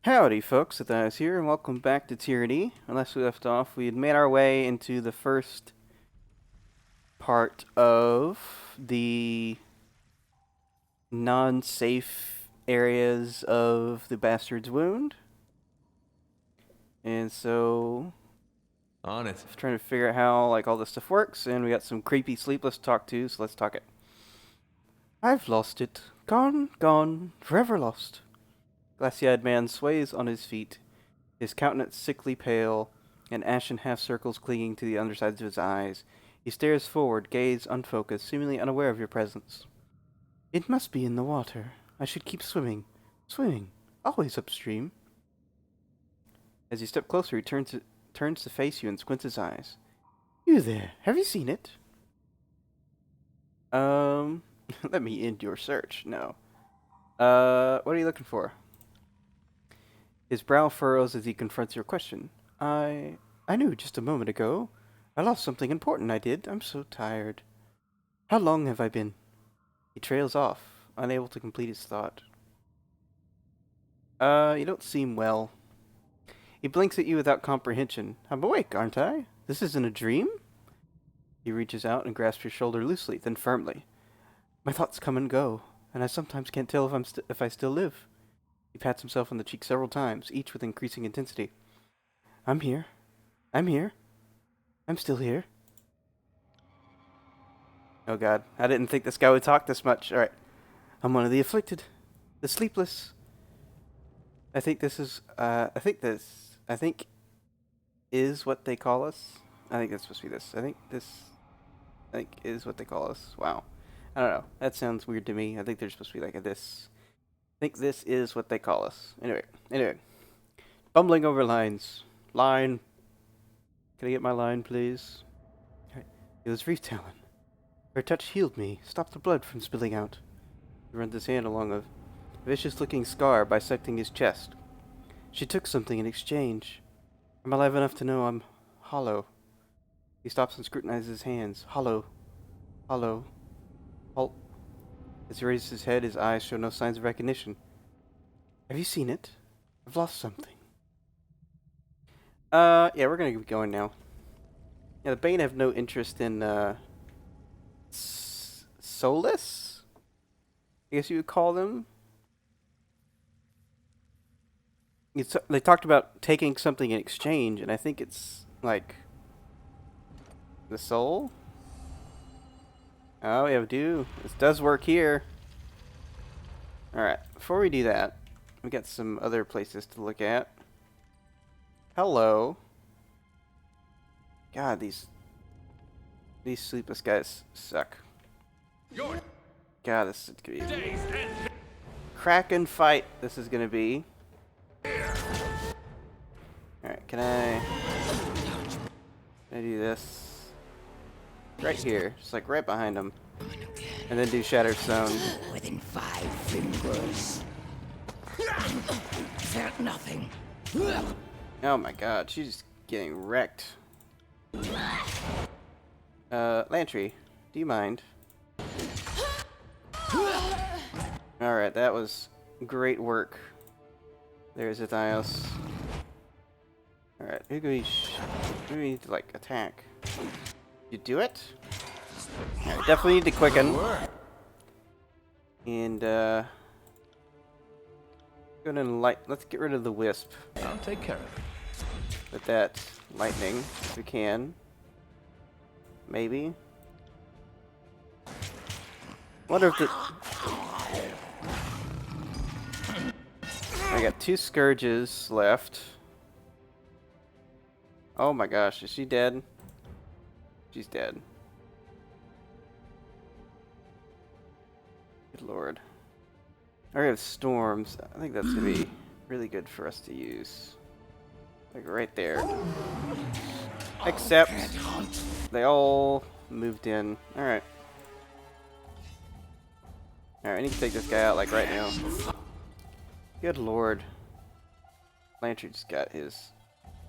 Howdy folks, Zethios here, and welcome back to Tyranny. Unless we left off, we had made our way into the first part of the non-safe areas of the Bastard's Wound. And so, On it. trying to figure out how all this stuff works, and we got some creepy sleepless to talk to, so let's talk it. I've lost it. Gone, forever lost. Glassy-eyed man sways on his feet, his countenance sickly pale, and ashen half-circles clinging to the undersides of his eyes. He stares forward, gaze unfocused, seemingly unaware of your presence. It must be in the water. I should keep swimming. Swimming. Always upstream. As you step closer, he turns to face you and squints his eyes. You there. Have you seen it? Let me end your search. No. What are you looking for? His brow furrows as he confronts your question. I knew just a moment ago. I lost something important, I did. I'm so tired. How long have I been? He trails off, unable to complete his thought. You don't seem well. He blinks at you without comprehension. I'm awake, aren't I? This isn't a dream? He reaches out and grasps your shoulder loosely, then firmly. My thoughts come and go, and I sometimes can't tell if I still live. He pats himself on the cheek several times, each with increasing intensity. I'm here. I'm here. I'm still here. Oh god, I didn't think this guy would talk this much. Alright. I'm one of the afflicted. The sleepless. I think is what they call us. I think that's supposed to be this. I think is what they call us. Wow. I don't know. That sounds weird to me. I think they're supposed to be like a this. I think this is what they call us. Anyway. Bumbling over lines. Line. Can I get my line, please? Right. It was Reef Talon. Her touch healed me, stopped the blood from spilling out. He runs his hand along a vicious-looking scar bisecting his chest. She took something in exchange. I'm alive enough to know I'm hollow. He stops and scrutinizes his hands. Hollow. Hollow. As he raises his head, his eyes show no signs of recognition. Have you seen it? I've lost something. Yeah, we're gonna keep going now. Yeah, the Bane have no interest in, Solus? I guess you would call them? They talked about taking something in exchange, and I think it's, like, the soul? Oh, yeah, we do. This does work here. Alright, before we do that, we got some other places to look at. Hello. God, these sleepless guys suck. God, this is gonna be Kraken fight. This is gonna be. Alright, can I do this? Right here, just like right behind him. And then do Shattered Stone. Within 5 fingers. Felt nothing. Oh my god, she's getting wrecked. Lantry, do you mind? Alright, that was great work. There's Zethios. Alright, who do we need to, like, attack? You do it? Alright, definitely need to quicken. And, let's get rid of the wisp. I'll take care of it. With that lightning, if we can. Maybe. Wonder if I got 2 scourges left. Oh my gosh, is she dead? She's dead. Good lord. I already have storms. I think that's gonna be really good for us to use. Like right there. Except they all moved in. Alright. Alright, I need to take this guy out like right now. Good lord. Lantry just got his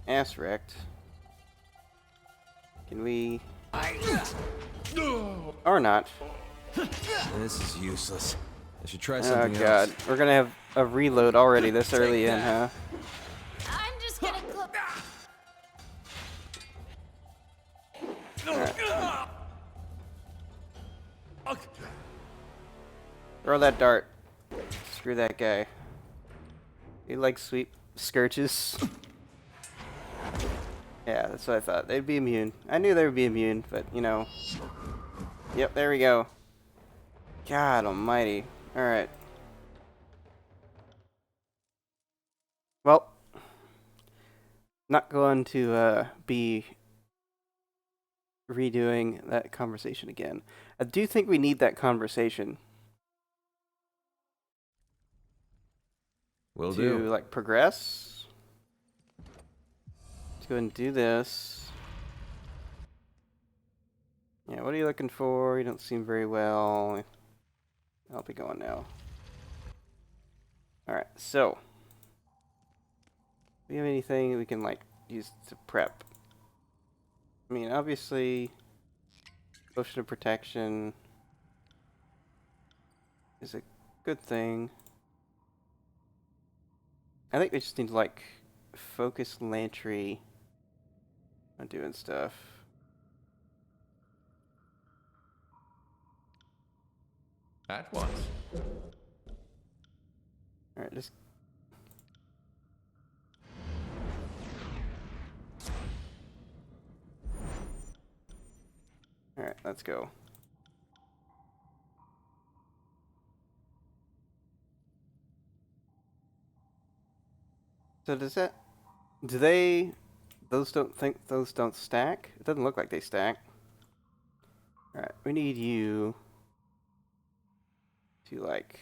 ass wrecked. Can we... Or not. This is useless. I should try something else. Oh god, we're gonna have a reload already this early in, huh? Alright. Throw that dart. Screw that guy. He likes sweet scourges. Yeah, that's what I thought. They'd be immune. I knew they would be immune, but you know. Yep, there we go. God almighty. Alright. Well, not going to be redoing that conversation again. I do think we need that conversation Will to do. like progress. Let's go ahead and do this. Yeah, what are you looking for? You don't seem very well. I'll be going now. Alright, so. Do we have anything we can like use to prep? I mean, obviously, potion of protection is a good thing. I think we just need to like focus Lantry on doing stuff. At once. Alright, just alright, let's go. So does that those don't stack? It doesn't look like they stack. Alright, we need you to like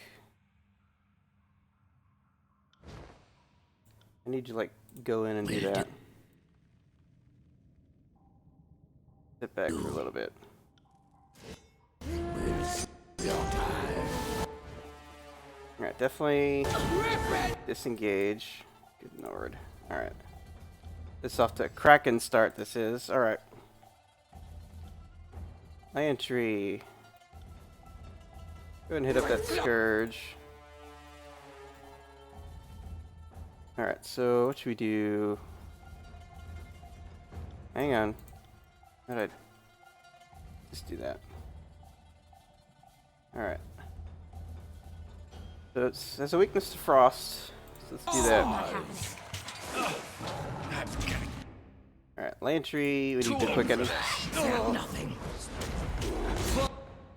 I need you to like go in and do that. Sit back for a little bit. Alright, definitely disengage. Good lord. Alright. This is off to a cracking start, this is. Alright. Lantry. Go ahead and hit up that Scourge. Alright, so what should we do? Hang on. How did I just do that? Alright. So it has a weakness to frost. So let's do that. Alright, Lantry, we need to quicken.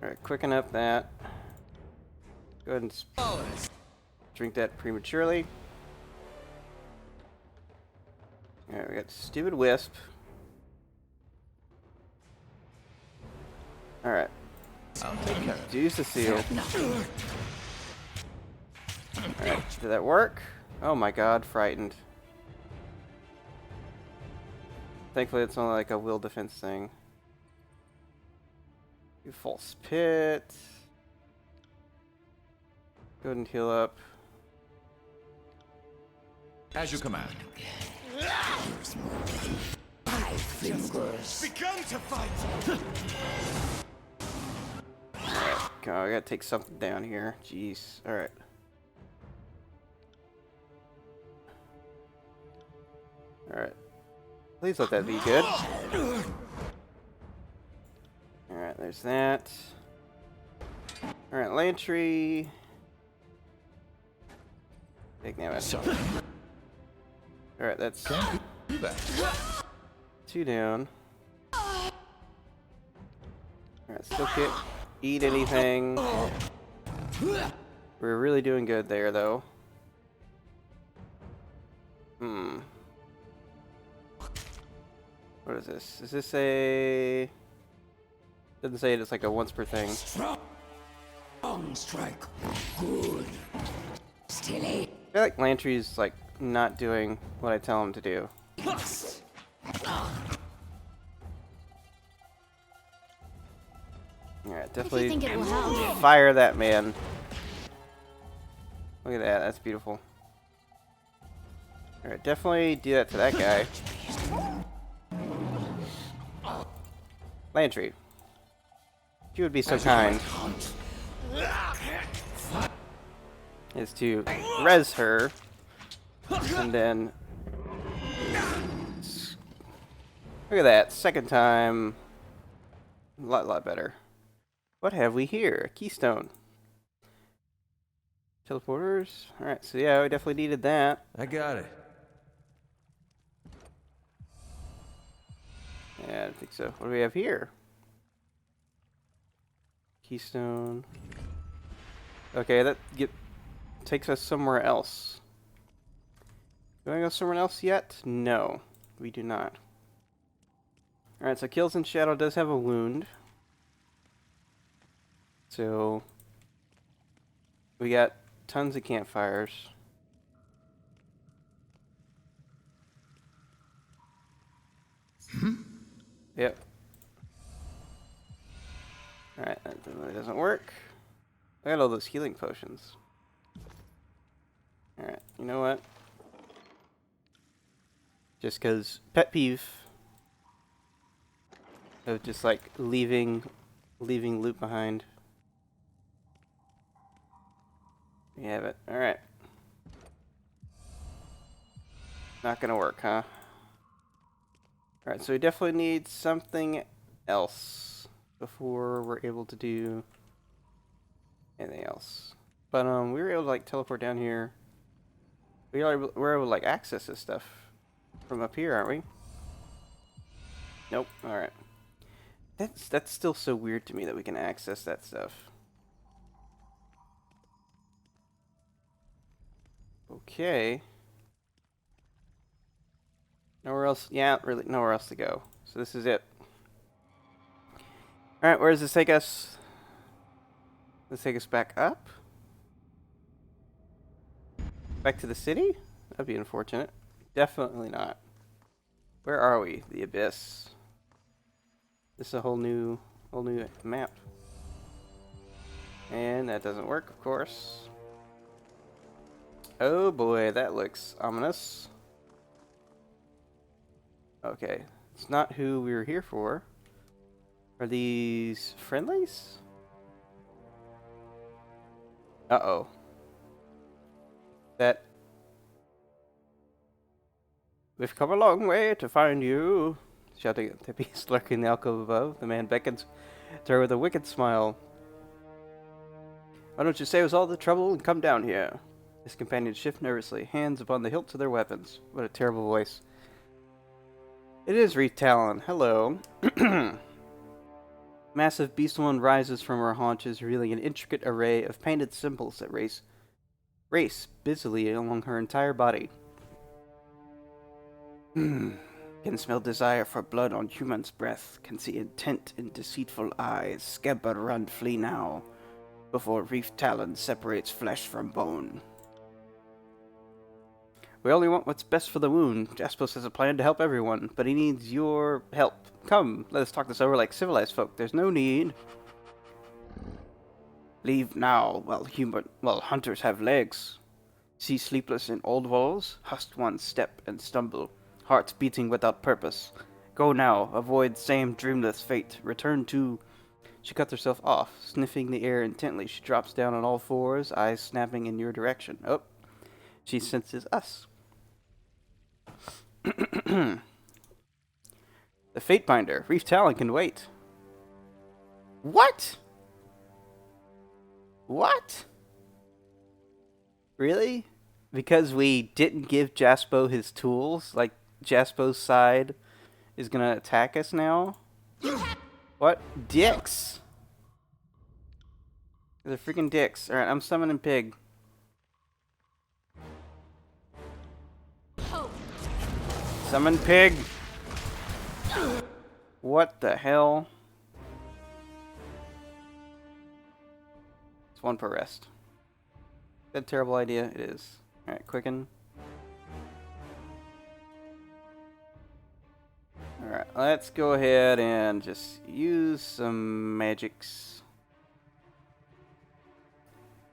Alright, quicken up that. Go ahead and drink that prematurely. Alright, we got stupid Wisp. Alright. I'll take care of it. Use the seal. Alright, did that work? Oh my god, frightened. Thankfully it's only like a will defense thing. Do false pit. Go ahead and heal up. As you command. Five fingers. Begun to fight. Alright, I gotta take something down here. Jeez. Alright. Alright. Please let that be good. Alright, there's that. Alright, Lantry. Take damage. Alright, that's Do that. 2 down. Alright, still can't eat anything. We're really doing good there, though. What is this? Is this a... Doesn't say it's like a once per thing. Strong strike. Good. Still a I feel like Lantry's like not doing what I tell him to do. must. Alright, definitely think it will help. fire that man. Look at that, that's beautiful. Alright, definitely do that to that guy. Lantry. If you would be so kind is to res her and then look at that, second time A lot better. What have we here? A keystone. Teleporters. Alright, so yeah, we definitely needed that. I got it. Yeah, I don't think so. What do we have here? Keystone. Okay, that takes us somewhere else. Do I go somewhere else yet? No, we do not. Alright, so Kills in Shadow does have a wound. So, we got tons of campfires. Yep. Alright, that really doesn't work. I got all those healing potions. Alright, you know what? Just because pet peeve of just like leaving loot behind. We have it. Alright. Not gonna work, huh? Alright, so we definitely need something else before we're able to do anything else. But we were able to like teleport down here. We're able to like access this stuff from up here, aren't we? Nope. Alright. That's still so weird to me that we can access that stuff. Okay. Nowhere else. Yeah, really nowhere else to go. So this is it. Alright, where does this take us? Let's take us back up. Back to the city? That'd be unfortunate. Definitely not. Where are we? The Abyss. This is a whole new map. And that doesn't work, of course. Oh boy, that looks ominous. Okay, it's not who we were here for. Are these friendlies? Uh-oh. That... We've come a long way to find you. Shouting at the beast lurking in the alcove above, the man beckons to her with a wicked smile. Why don't you save us all the trouble and come down here? His companions shift nervously, hands upon the hilts of their weapons. What a terrible voice. It is Reef Talon. Hello. Massive beast one rises from her haunches, revealing an intricate array of painted symbols that race busily along her entire body. Can smell desire for blood on human's breath. Can see intent in deceitful eyes. Scamper, run, flee now, before Reef Talon separates flesh from bone. We only want what's best for the wound. Jaspos has a plan to help everyone, but he needs your help. Come, let us talk this over like civilized folk. There's no need. Leave now, while hunters have legs. See sleepless in old walls? Hust one step and stumble. Hearts beating without purpose. Go now, avoid same dreamless fate. Return to... She cuts herself off, sniffing the air intently. She drops down on all fours, eyes snapping in your direction. Oh, she senses us. The Fatebinder. Reef Talon can wait. What? What? Really? Because we didn't give Jaspo his tools? Like, Jaspo's side is gonna attack us now? What? Dicks! They're freaking dicks. Alright, I'm summoning Pig. Summon Pig! What the hell? It's one per rest. Is that a terrible idea? It is. Alright, quicken. Alright, let's go ahead and just use some magics.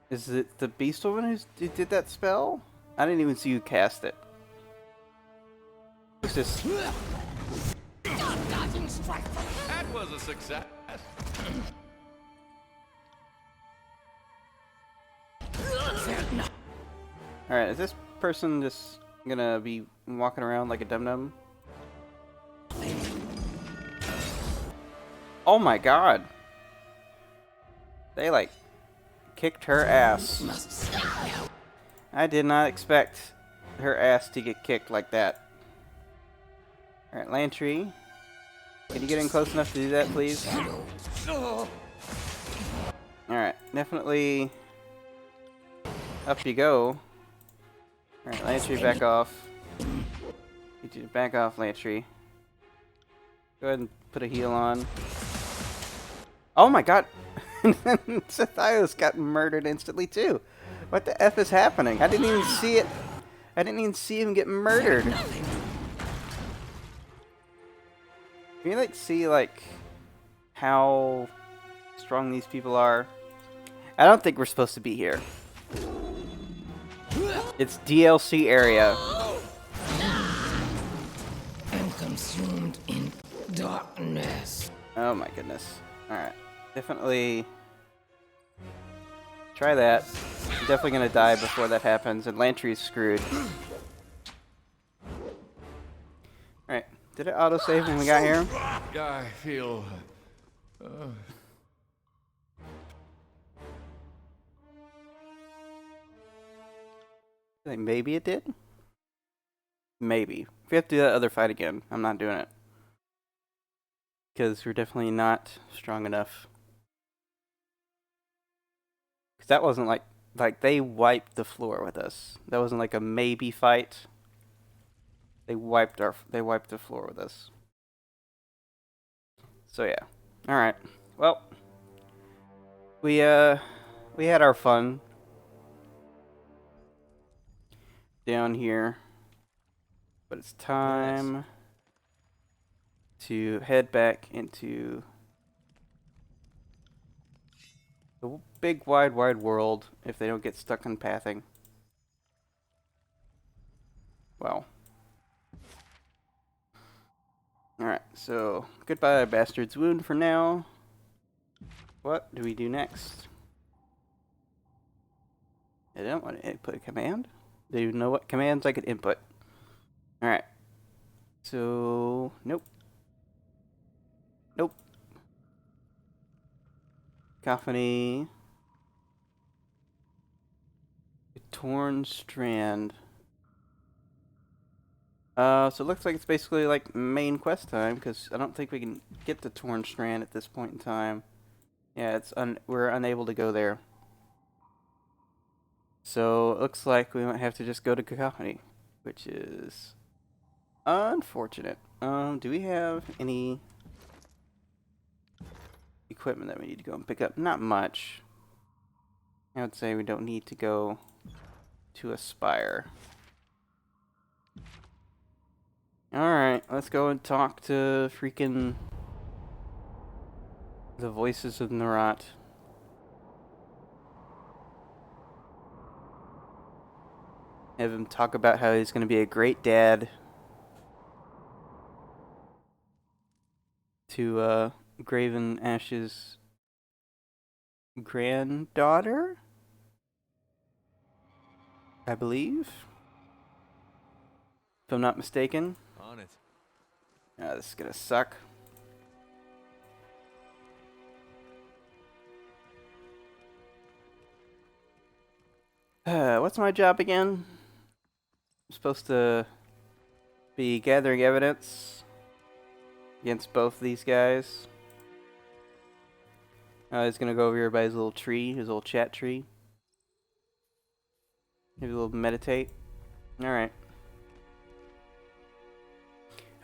Is it the Beast Woman who did that spell? I didn't even see you cast it. Who's this? That was a success. Alright, is this person just gonna be walking around like a dum-dum? Oh my god. They, like, kicked her ass. Must stop now. I did not expect her ass to get kicked like that. Alright, Lantry. Can you get in close enough to do that, please? Alright, definitely up you go. Alright, Lantry, back off. Get you to back off, Lantry. Go ahead and put a heal on. Oh my god! Zethios got murdered instantly too. What the F is happening? I didn't even see it. I didn't even see him get murdered. Can you like see like how strong these people are? I don't think we're supposed to be here. It's DLC area. And consumed in darkness. Oh my goodness. Alright. Definitely try that. I'm definitely gonna die before that happens, and Lantry's screwed. Alright. Did it autosave when we got here? I feel. Like maybe it did? Maybe. If we have to do that other fight again, I'm not doing it. Because we're definitely not strong enough. Because that wasn't like they wiped the floor with us. That wasn't like a maybe fight. They wiped the floor with us. So yeah. Alright. Well, we had our fun down here. But it's time to head back into the big wide world if they don't get stuck in pathing. Well. Alright, so goodbye Bastard's Wound for now. What do we do next? I don't want to input a command. Do you know what commands I could input? Alright. So, nope. Nope. Cacophony. Torn Strand. So it looks like it's basically like main quest time, because I don't think we can get the Torn Strand at this point in time. Yeah, we're unable to go there. So it looks like we might have to just go to Cacophony, which is unfortunate. Do we have any equipment that we need to go and pick up? Not much. I would say we don't need to go to Aspire. Alright, let's go and talk to freaking the voices of Narat. Have him talk about how he's going to be a great dad to Graven Ash's granddaughter, I believe, if I'm not mistaken. On it. This is gonna suck. What's my job again? I'm supposed to be gathering evidence against both these guys. He's gonna go over here by his little tree, his little chat tree. Maybe a little meditate. Alright.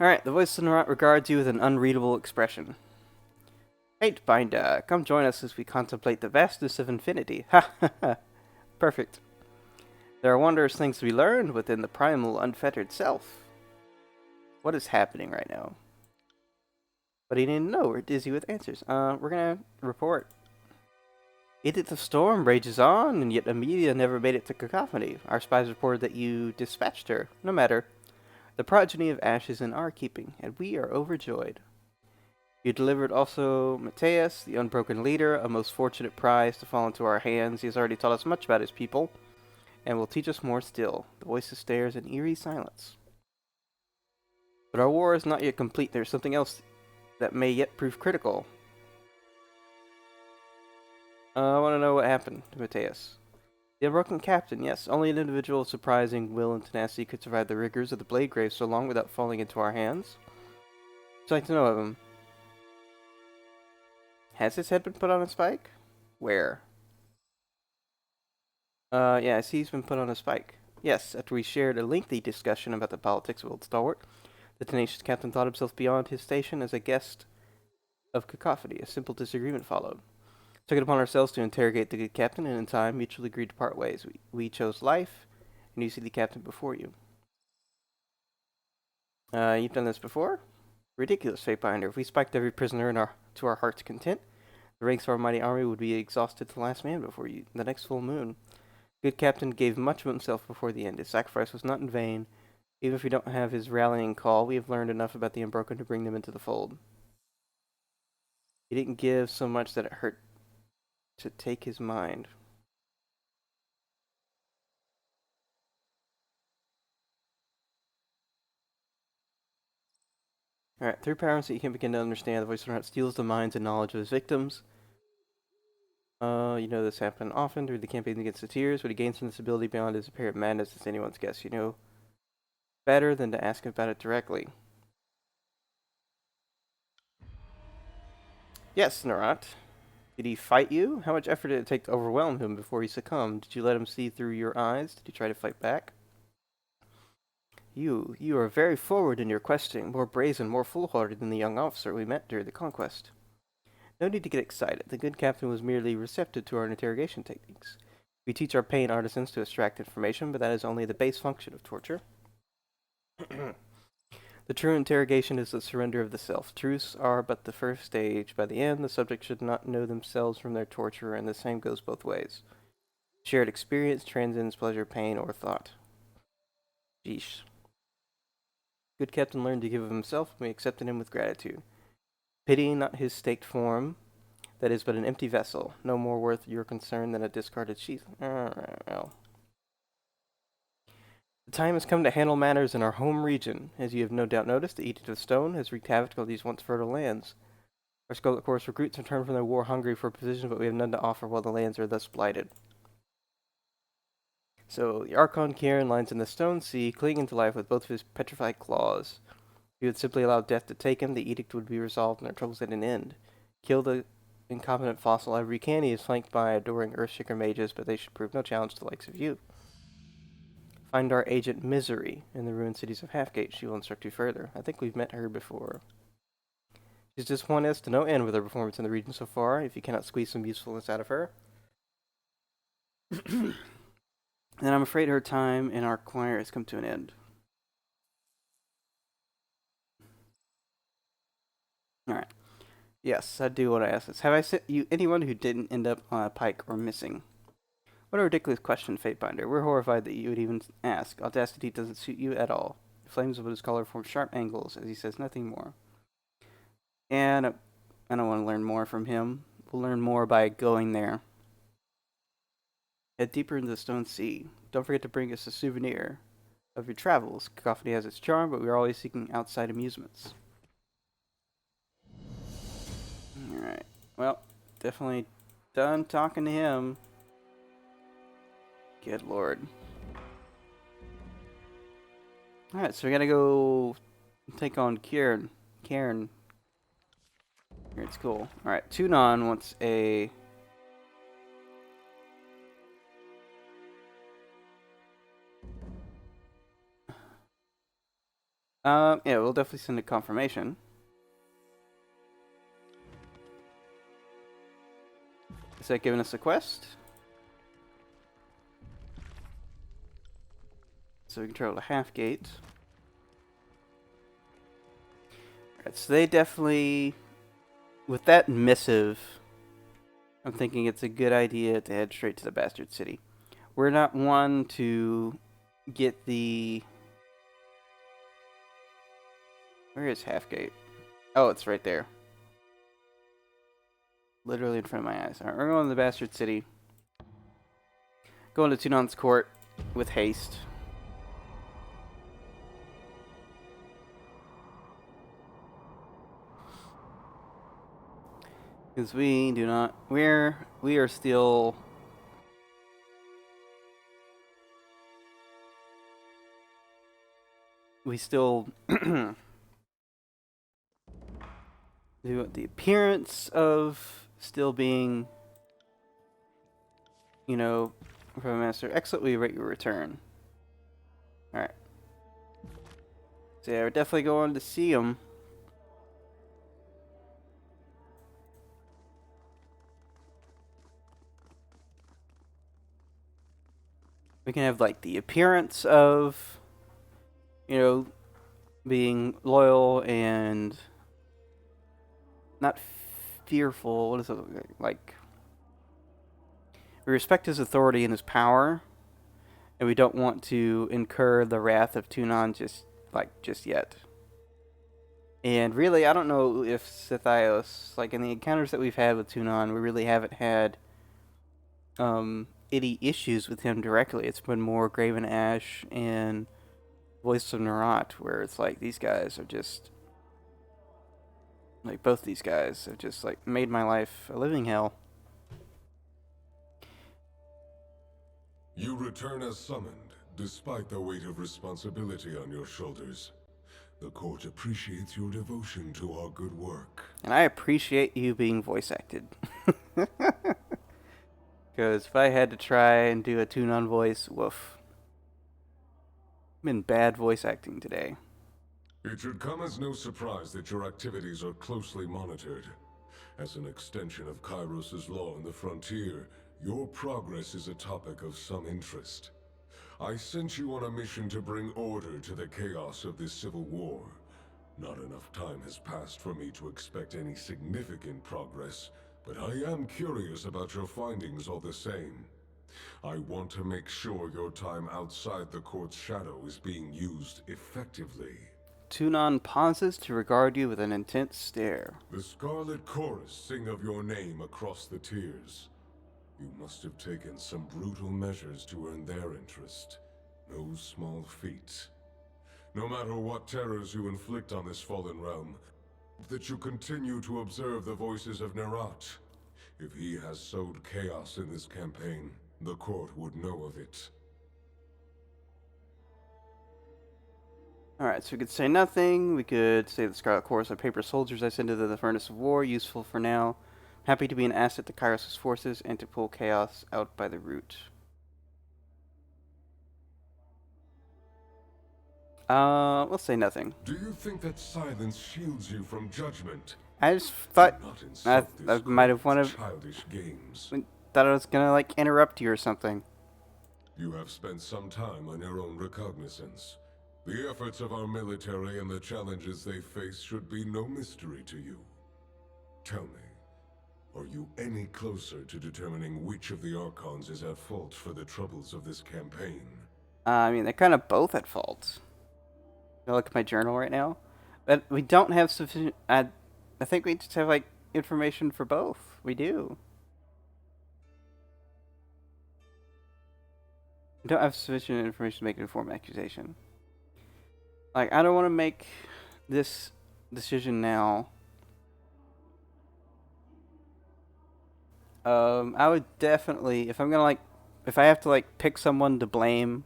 Alright, the voice of Narat regards you with an unreadable expression. Fate Binder, come join us as we contemplate the vastness of infinity. Ha ha ha. Perfect. There are wondrous things to be learned within the primal, unfettered self. What is happening right now? What do you need to know? We're dizzy with answers. We're gonna report. Edith of Storm rages on, and yet Amelia never made it to Cacophony. Our spies reported that you dispatched her. No matter. The progeny of Ash is in our keeping, and we are overjoyed. You delivered also Mateus, the unbroken leader, a most fortunate prize to fall into our hands. He has already taught us much about his people, and will teach us more still. The voices stares in eerie silence. But our war is not yet complete. There's something else that may yet prove critical. I want to know what happened to Zethios. The unbroken captain, yes. Only an individual of surprising will and tenacity could survive the rigors of the Blade Grave so long without falling into our hands. Would you like to know of him? Has his head been put on a spike? Where? Yeah, I see he's been put on a spike. Yes, after we shared a lengthy discussion about the politics of Old Stalwart, the tenacious captain thought himself beyond his station as a guest of cacophony. A simple disagreement followed. Took it upon ourselves to interrogate the good captain, and in time mutually agreed to part ways. We chose life, and you see the captain before you. You've done this before? Ridiculous, Fatebinder. If we spiked every prisoner to our heart's content, the ranks of our mighty army would be exhausted to the last man before the next full moon. Good captain gave much of himself before the end. His sacrifice was not in vain. Even if we don't have his rallying call, we have learned enough about the Unbroken to bring them into the fold. He didn't give so much that it hurt to take his mind. Alright, through powers that you can begin to understand, the voice of the heart steals the minds and knowledge of his victims. You know this happened often through the campaign against the Tears. What he gains from this ability beyond his apparent madness is anyone's guess. You know better than to ask him about it directly. Yes, Narat. Did he fight you? How much effort did it take to overwhelm him before he succumbed? Did you let him see through your eyes? Did he try to fight back? You are very forward in your questioning, more brazen, more foolhardy than the young officer we met during the conquest. No need to get excited. The good captain was merely receptive to our interrogation techniques. We teach our pain artisans to extract information, but that is only the base function of torture. The true interrogation is the surrender of the self. Truths are but the first stage. By the end, the subject should not know themselves from their torturer, and the same goes both ways. Shared experience transcends pleasure, pain, or thought. Jeesh. Good captain learned to give of himself, and we accepted him with gratitude. Pitying not his staked form, that is but an empty vessel, no more worth your concern than a discarded sheath. Well. The time has come to handle matters in our home region. As you have no doubt noticed, the Edict of Stone has wreaked havoc on these once fertile lands. Our Scarlet Corps recruits return from their war hungry for position, but we have none to offer while the lands are thus blighted. So, the Archon Kieran lies in the Stone Sea, clinging to life with both of his petrified claws. If you would simply allow death to take him, the edict would be resolved and our troubles at an end. Kill the incompetent fossil however you can. He is flanked by adoring Earthshaker mages, but they should prove no challenge to the likes of you. Find our agent Misery in the ruined cities of Halfgate. She will instruct you further. I think we've met her before. She's disappointed us to no end with her performance in the region so far. If you cannot squeeze some usefulness out of her, then I'm afraid her time in our choir has come to an end. Alright. Yes, I do want to ask this. Have I sent you anyone who didn't end up on a pike or missing? What a ridiculous question, Fatebinder. We're horrified that you would even ask. Audacity doesn't suit you at all. The flames of his collar form sharp angles, as he says nothing more. And I don't want to learn more from him. We'll learn more by going there. Head deeper into the Stone Sea. Don't forget to bring us a souvenir of your travels. Cacophony has its charm, but we are always seeking outside amusements. Alright. Well, definitely done talking to him. Good lord. Alright, so we gotta go take on Kieran. It's cool. Alright, Tunon wants a... yeah, we'll definitely send a confirmation. Is that giving us a quest? So we can travel to Halfgate. Alright, so they definitely... With that missive, I'm thinking it's a good idea to head straight to the Bastard City. We're not one to get the... Where is Halfgate? Oh, it's right there. Literally in front of my eyes. Alright, we're going to the Bastard City. Going to Tunon's court with haste. Because we do not. We are still. We still do the appearance of still being, you know, from a master. Excellent, we rate your return. Alright. So yeah, we're definitely going to see him. We can have, like, the appearance of, you know, being loyal and not fearful. What is it like? We respect his authority and his power, and we don't want to incur the wrath of Tunon just yet. And really, I don't know if Zethios, like in the encounters that we've had with Tunon, we really haven't had any issues with him directly. It's been more Graven Ash and Voice of Narat, where it's like these guys are just like both these guys have just like made my life a living hell. You return as summoned, despite the weight of responsibility on your shoulders. The court appreciates your devotion to our good work. And I appreciate you being voice acted. Because if I had to try and do a Tunon voice, woof. I'm in bad voice acting today. It should come as no surprise that your activities are closely monitored. As an extension of Kairos' law in the frontier, your progress is a topic of some interest. I sent you on a mission to bring order to the chaos of this civil war. Not enough time has passed for me to expect any significant progress, but I am curious about your findings all the same. I want to make sure your time outside the court's shadow is being used effectively. Tunon pauses to regard you with an intense stare. The Scarlet Chorus sing of your name across the tiers. You must have taken some brutal measures to earn their interest. No small feat. No matter what terrors you inflict on this fallen realm, that you continue to observe the voices of Narat. If he has sowed chaos in this campaign, the court would know of it. Alright, so we could say nothing. We could say the Scarlet Chorus are paper soldiers I send into the furnace of war. Useful for now. Happy to be an asset to Kairos' forces and to pull chaos out by the root. Let's say nothing. Do you think that silence shields you from judgment? I just thought Do not I insult this might have court wanted with childish games. thought I was gonna like interrupt you or something. You have spent some time on your own recognizance. The efforts of our military and the challenges they face should be no mystery to you. Tell me, are you any closer to determining which of the Archons is at fault for the troubles of this campaign? I mean, they're kind of both at fault. I look at my journal right now, but we don't have sufficient. I think we just have like information for both. We do. We don't have sufficient information to make an informed accusation. Like, I don't want to make this decision now. I would definitely, if I'm gonna like, if I have to like pick someone to blame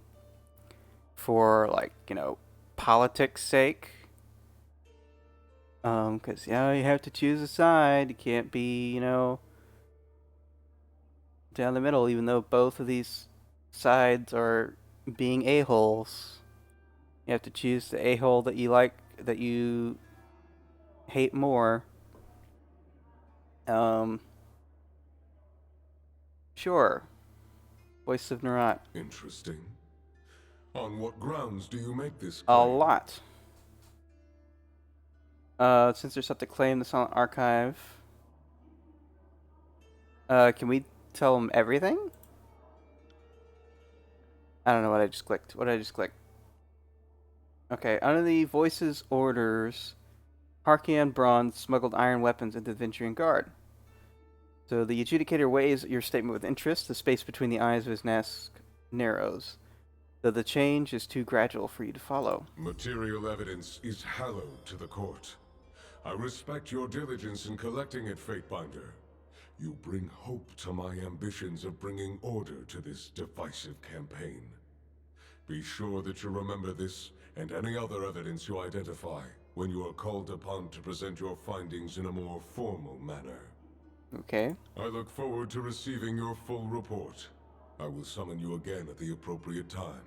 for like, you know, politics' sake. Cause yeah, you have to choose a side. You can't be, you know, down the middle. Even though both of these sides are being a-holes, you have to choose the a-hole that you like, that you hate more. Sure. Voice of Narat. Interesting. On what grounds do you make this A claim? lot. Since there's something to claim the Silent Archive. Can we tell them everything? I don't know what I just clicked. What did I just click? Okay, under the Voices orders, Harkian Braun smuggled iron weapons into the Venturian Guard. So the adjudicator weighs your statement with interest. The space between the eyes of his mask narrows, though the change is too gradual for you to follow. Material evidence is hallowed to the court. I respect your diligence in collecting it, Fatebinder. You bring hope to my ambitions of bringing order to this divisive campaign. Be sure that you remember this and any other evidence you identify when you are called upon to present your findings in a more formal manner. Okay. I look forward to receiving your full report. I will summon you again at the appropriate time.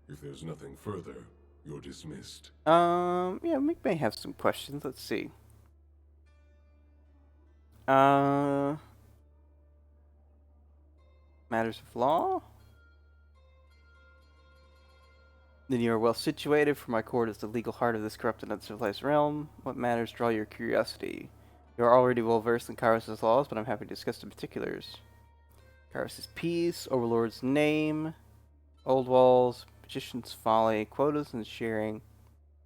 If there's nothing further, you're dismissed. Yeah, we may have some questions. Let's see. Matters of law? Then you are well situated, for my court is the legal heart of this corrupt and uncivilized realm. What matters draw your curiosity? You are already well versed in Kairos' laws, but I'm happy to discuss the particulars. Kairos' peace, Overlord's name, old walls, magician's folly, quotas and sharing,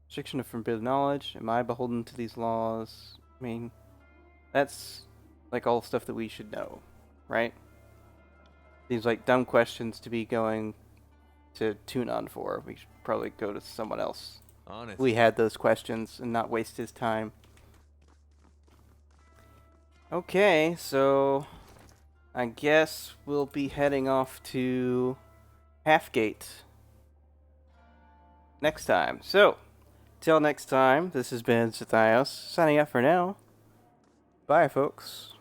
restriction of forbidden knowledge. Am I beholden to these laws? I mean, that's like all stuff that we should know, right? Seems like dumb questions to be going to Tunon for. We should probably go to someone else. Honest. We had those questions and not waste his time. Okay, so I guess we'll be heading off to Halfgate next time. So, till next time, this has been Zethios, signing out for now. Bye, folks.